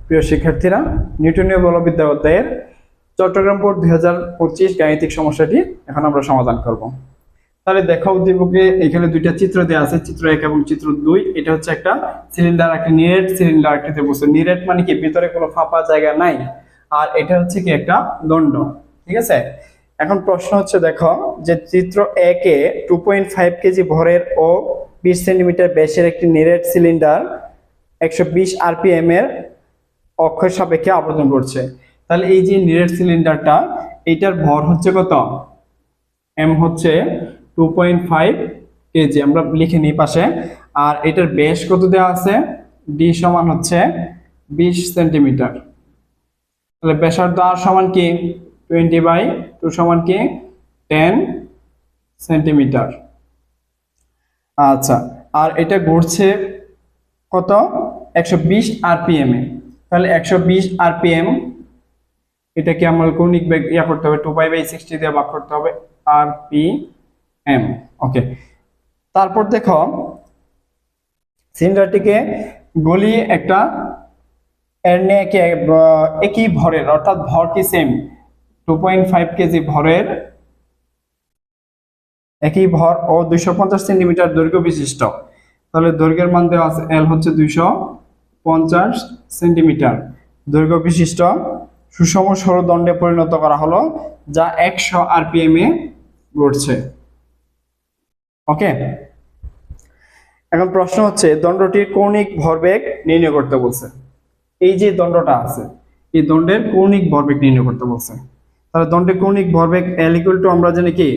প্রিয় শিক্ষার্থীরা, নিউটনীয় বলবিদ্যা অধ্যায়ের চট্টগ্রাম বোর্ড 2025 গাণিতিক সমস্যাটি এখন আমরা সমাধান করব। তাহলে দেখো উদ্দীপকে এখানে দুইটা চিত্র দেওয়া আছে, চিত্র 1 এবং চিত্র 2। এটা হচ্ছে একটা সিলিন্ডার, একটা নিরেট সিলিন্ডার আকৃতির বস্তু। নিরেট মানে কি ভিতরে কোনো ফাঁপা জায়গা নাই, আর এটা হচ্ছে কি একটা দণ্ড। ঠিক আছে, এখন প্রশ্ন হচ্ছে দেখো যে চিত্র 1 এ 2.5 কেজি ভরের ও 20 সেন্টিমিটার ব্যাসের একটি নিরেট সিলিন্ডার 120 আরপিএম এর অক্ষের সাপেক্ষে আবর্তন করছে। তাহলে এই যে নিরেট সিলিন্ডারটা, এইটার ভর হচ্ছে কত? এম হচ্ছে 2.5 কেজি, আমরা লিখে নিই পাশে। আর এটার ব্যাস কত দেওয়া আছে? ডি সমান হচ্ছে 20 সেন্টিমিটার। তাহলে ব্যাসার্ধ আর সমান কি 20/2 সমান কি 10 সেন্টিমিটার। আচ্ছা, আর এটা ঘুরছে কত? 120 আরপিএম এ। তাহলে 120 আরপিএম, এটাকে আমরা কৌণিক বেগ করতে হবে, 2π/60 দিয়ে ভাগ করতে হবে, আরপিএম। ওকে, তারপর দেখো সিলিন্ডারটিকে গলিয়ে একটা এর নিয়ে একই ভরের, অর্থাৎ ভর কি সেম, 2.5 কেজি ভরের একই ভর ও 250 সেন্টিমিটার দৈর্ঘ্য বিশিষ্ট। তাহলে দৈর্ঘ্যের মান দেওয়া আছে, এল হচ্ছে 250 সেন্টিমিটার দৈর্ঘ্য বিশিষ্ট সুষম সরু দণ্ডে পরিণত করা হলো, যা 100 আরপিএম এ ঘুরছে। ওকে, এখন প্রশ্ন হচ্ছে দণ্ডটির কৌণিক ভরবেগ নির্ণয় করতে বলছে। এই যে দণ্ডটা আছে, এই দণ্ডের কৌণিক ভরবেগ নির্ণয় করতে বলছে। তাহলে দণ্ডের কৌণিক ভরবেগ L = আমরা জানি কি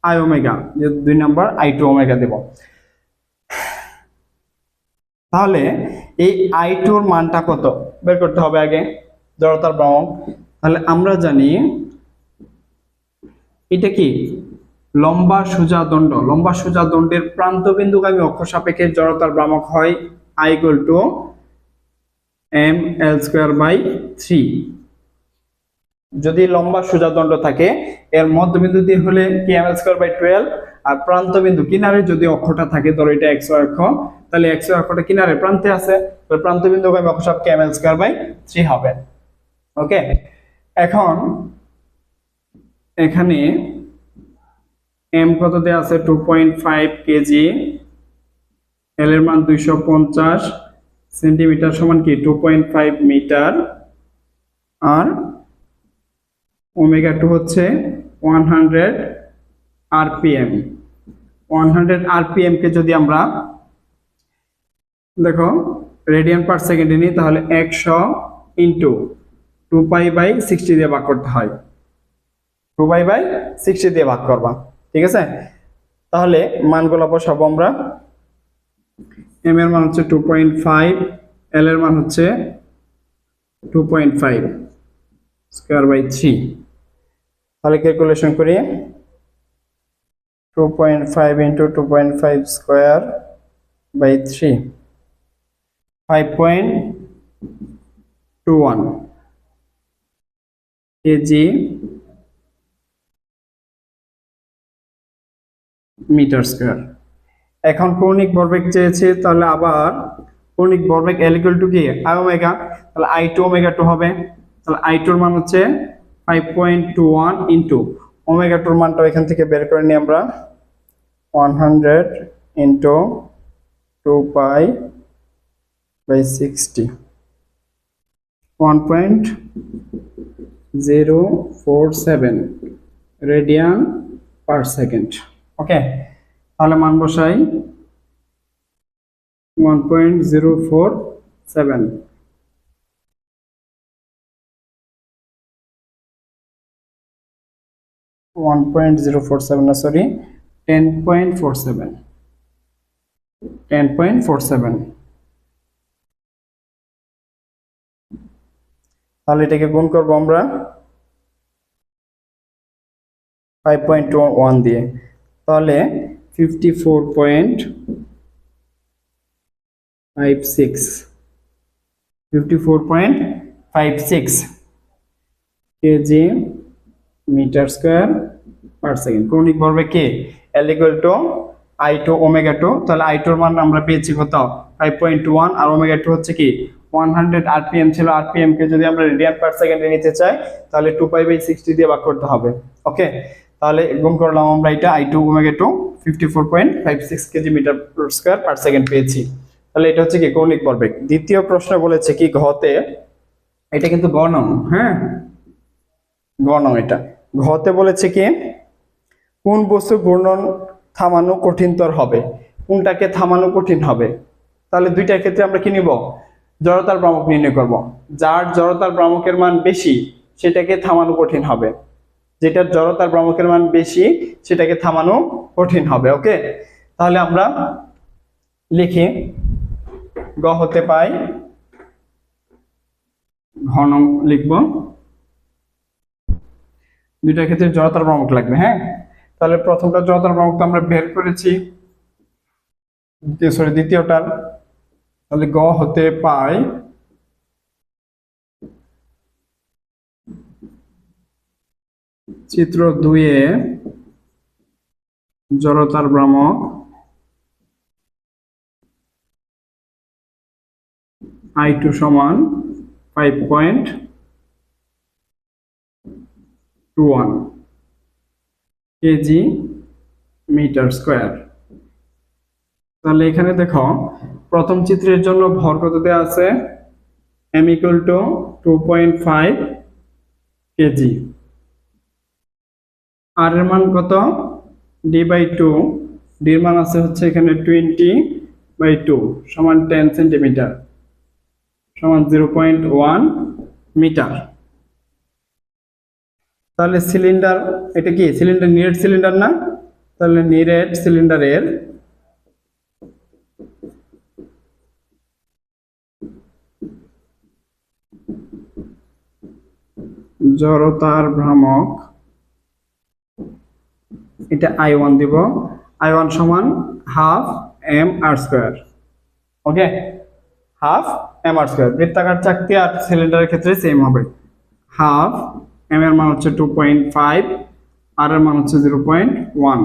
আই ওমেগা, যে 2 নাম্বার I2 ওমেগা দেব। তাহলে এই I2 এর মানটা কত বের করতে হবে আগে, জড়তার ভ্রামক। তাহলে আমরা জানি এটা কি লম্বা সোজা দণ্ড। লম্বা সোজা দণ্ডের প্রান্তবিন্দুগামী অক্ষ সাপেক্ষে জড়তার ভ্রামক হয় I = mL²/3। যদি লম্বা সোজা দণ্ড থাকে, এর মধ্যবিন্দু দিয়ে হলে কি mL²/12, আর প্রান্ত বিন্দু কিনারে যদি অক্ষটা থাকে, ধরো এটা x অক্ষ, তাহলে x অক্ষটা কিনারে প্রান্তে আছে, তাহলে প্রান্ত বিন্দুগামী অক্ষ সাপেক্ষে mL²/3 হবে। ওকে, এখন এখানে m কত দেয়া আছে? 2.5 কেজি, l এর মান 250 সেন্টিমিটার সমান কি 2.5 মিটার, আর ওমেগা 2 হচ্ছে 100 আরপিএম। 100 আরপিএম কে যদি আমরা দেখো রেডিয়ান পার সেকেন্ডে নিই, তাহলে 100 ইন্টু 2π/60 দিয়ে ভাগ করতে হয়। 2π/60 দিয়ে ভাগ করবা, ঠিক আছে? তাহলে মানগুলো বসাবো আমরা। m এর মান হচ্ছে 2.5, l এর মান হচ্ছে 2.5 স্কয়ার/3। তাহলে ক্যালকুলেশন করি, 2.5 ইন্টু 2.5 স্কয়ার/3, 5.21 কেজি মিটার স্কয়ার। এখন কৌণিক ভরবেগ চেয়েছে, তাহলে আবার কৌণিক ভরবেগ L = কি I ওমেগা, তাহলে I2 ওমেগা 2 হবে। তাহলে I2 এর মান হচ্ছে 5.21 ইন্টু ওমেগা 2 এর মানটা এখান থেকে বের করে নিই আমরা, 100 ইন্টু 2π/60, 1.047 রেডিয়ান পার সেকেন্ড। ওকে, তাহলে মান বসাই 1.047, 1.047 না, সরি 10.47, 10.47। তাহলে এটাকে গুণ করব আমরা 5.1 দিয়ে, তাহলে 54.56 kg metre square per second. কৌণিক ভরবেগ কে L = I2 ওমেগা 2। তাহলে I2 এর মান আমরা পেয়েছি কত? 5.1, আর ওমেগা 2 হচ্ছে কি 100 আরপিএম ছিল, আরপিএম কে যদি আমরা রেডিয়ান পার সেকেন্ডে নিতে চাই তাহলে 2π/60 দিয়ে ভাগ করতে হবে। ওকে, তাহলে গুণ করলাম আমরা এটা i2 omega 2 54.56 kg metre square per second পেয়েছি। তাহলে এটা হচ্ছে কি কৌণিক ভরবেগ। দ্বিতীয় প্রশ্ন বলেছে কি ঘতে, এটা কিন্তু গ নং, হ্যাঁ গ নং, এটা ঘতে বলেছে কি কোন বস্তু ঘূর্ণন থামানো কঠিনতর হবে, কোনটাকে থামানো কঠিন হবে। তাহলে দুইটার ক্ষেত্রে আমরা কি নিব, জড়তার ভ্রামক নির্ণয় করব। যার জড়তার ভ্রামকের মান বেশি সেটাকে থামানো কঠিন হবে, যেটার জড়তার ভ্রামকের মান বেশি সেটাকে থামানো কঠিন হবে। ওকে, তাহলে আমরা লিখি গ হতে পাই ঘন লিখব, দুইটার ক্ষেত্রে জড়তার ভ্রামক লাগবে। হ্যাঁ, তাহলে প্রথমটা জড়তার ভ্রামক তো আমরা বের করেছি, দ্বিতীয়টার, তাহলে গ হতে পাই চিত্র 2-এ জড়তার ভ্রামক i2 সমান 5.21 কেজি মিটার স্কয়ার। তাহলে এখানে দেখো প্রথম চিত্রের জন্য ভর কত দেওয়া আছে, m = 2.5 কেজি, আর এর মান কত d/2, d এর মান আছে হচ্ছে এখানে 20/2 সমান 10 সেন্টিমিটার সমান 0.1 মিটার। তাহলে সিলিন্ডার, এটা কি সিলিন্ডার, নিরেট সিলিন্ডার না, তাহলে নিরেট সিলিন্ডারের জড়তার ভ্রামক, এটা i1 দিব, i1 সমান হাফ m r স্কয়ার। ওকে, হাফ m r স্কয়ার। বৃত্তাকার চাকতি আর সিলিন্ডারের ক্ষেত্রে সেম হবে, হাফ m এর মান হচ্ছে 2.5, r এর মান হচ্ছে 0.1।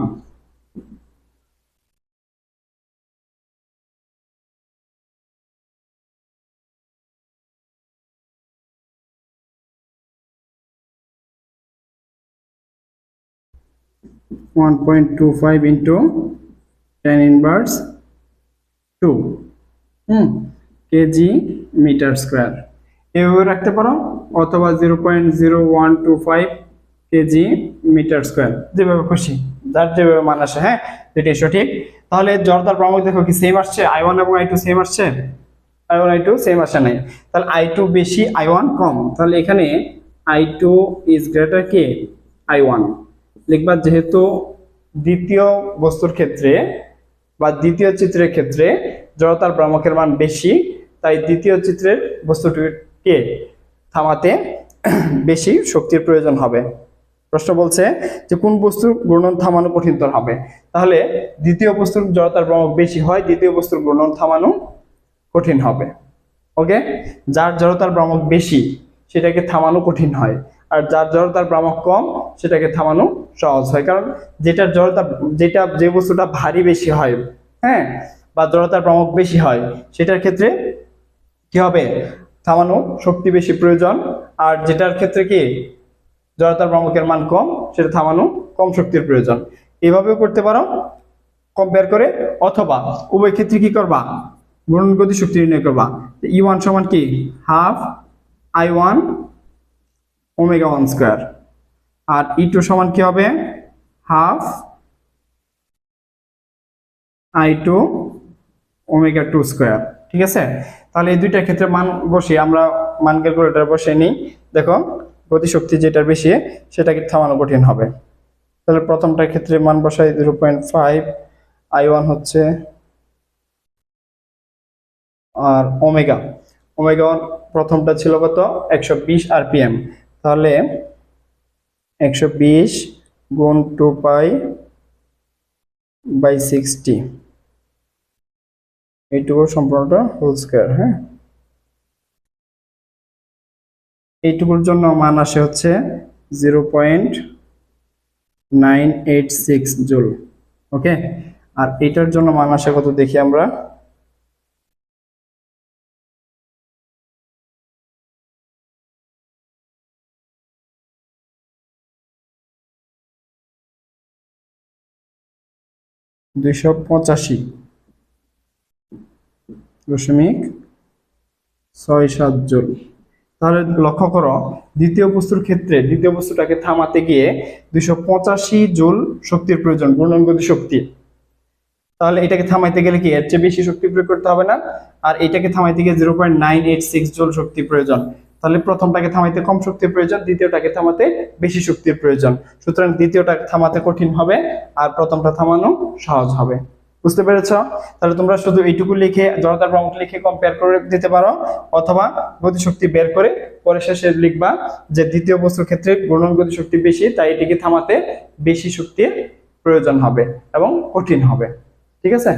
1.25 into 10⁻², কেজি মিটার স্কয়ার এভাবে রাখতে পারো, অথবা 0.0125 কেজি মিটার স্কয়ার, যেভাবে খুশি, যার যেভাবে মান আসে। হ্যাঁ, এটাই সঠিক। তাহলে জড়তার ভ্রামক দেখো কি সেম আসছে, i1 এবং i2 সেম আসছে, i1 i2 সেম আসে নাই, তাহলে i2 বেশি i1 কম, তাহলে এখানে i2 ইজ গ্রেটার কি i1 লিখবা, যেহেতু দ্বিতীয় বস্তুর ক্ষেত্রে বা দ্বিতীয় চিত্রের ক্ষেত্রে জড়তার ভ্রামকের মান বেশি, তাই দ্বিতীয় চিত্রের বস্তুটিকে থামাতে বেশি শক্তির প্রয়োজন হবে। প্রশ্ন বলছে যে কোন বস্তুর ঘূর্ণন থামানো কঠিনতর হবে, তাহলে দ্বিতীয় বস্তুর জড়তার ভ্রামক বেশি হয়, দ্বিতীয় বস্তুর ঘূর্ণন থামানো কঠিন হবে। ওকে, যার জড়তার ভ্রামক বেশি সেটাকে থামানো কঠিন হয়, আর যার জড়তার ভ্রামক কম সেটাকে থামানো সহজ হয়। কারণ যেটার জড়তা, যে বস্তুটা ভারী বেশি হয়, হ্যাঁ, বা জড়তার ভ্রামক বেশি হয়, সেটার ক্ষেত্রে কি হবে, থামানো শক্তি বেশি প্রয়োজন, আর যেটার ক্ষেত্রে কি জড়তার ভ্রামকের মান কম, সেটা থামানো কম শক্তির প্রয়োজন। এভাবেও করতে পারো কম্পেয়ার করে, অথবা উভয় ক্ষেত্রে কি করবা, ঘূর্ণন গতি শক্তি নির্ণয় করবা। E1 সমান কি হাফ i1 ওমেগা 1 স্কয়ার, আর E2 সমান কি হবে হাফ i2 ওমেগা 2 স্কয়ার। ঠিক আছে, তাহলে এই দুইটার ক্ষেত্রে মান বসিয়ে আমরা মান ক্যালকুলেটর বসিয়ে নিই। দেখো গতিশক্তি যেটার বেশি সেটাকে থামানো কঠিন হবে। তাহলে প্রথমটার ক্ষেত্রে মান বসাই 0.5, i1 হচ্ছে, আর ওমেগা ওমেগা প্রথমটা ছিল কত 120 আরপিএম, তাহলে 120 গুণ 2π/60, এইটুকু সম্পূর্ণটা হোল স্কয়ার। হ্যাঁ, এইটুকুর জন্য মান আসে হচ্ছে 0.986 জুল। ওকে, আর এটার জন্য মান আসে কত দেখি আমরা, 285.67 জুল। তাহলে লক্ষ্য করো, দ্বিতীয় বস্তুর ক্ষেত্রে দ্বিতীয় বস্তুটাকে থামাতে গিয়ে 285 জুল শক্তির প্রয়োজন, ঘূর্ণন গতি শক্তি। তাহলে এটাকে থামাইতে গেলে কি এর চেয়ে বেশি শক্তি প্রয়োগ করতে হবে না? আর এটাকে থামাইতে গিয়ে 0.986 জুল শক্তি প্রয়োজন। তাহলে প্রথমটাকে থামাইতে কম শক্তির প্রয়োজন, দ্বিতীয়টাকে থামাতে বেশি শক্তির প্রয়োজন। সুতরাং দ্বিতীয়টাকে থামাতে কঠিন হবে আর প্রথমটা থামানো সহজ হবে। বুঝতে পেরেছো? তাহলে তোমরা শুধু এইটুকু লিখে জড়তার প্রমাণ লিখে কম্পেয়ার করে দিতে পারো, অথবা গতিশক্তি বের করে পরে শেষে লিখবা যে দ্বিতীয় বস্তুর ক্ষেত্রে ঘূর্ণন গতিশক্তি বেশি, তাই এটিকে থামাতে বেশি শক্তির প্রয়োজন হবে এবং কঠিন হবে। ঠিক আছে?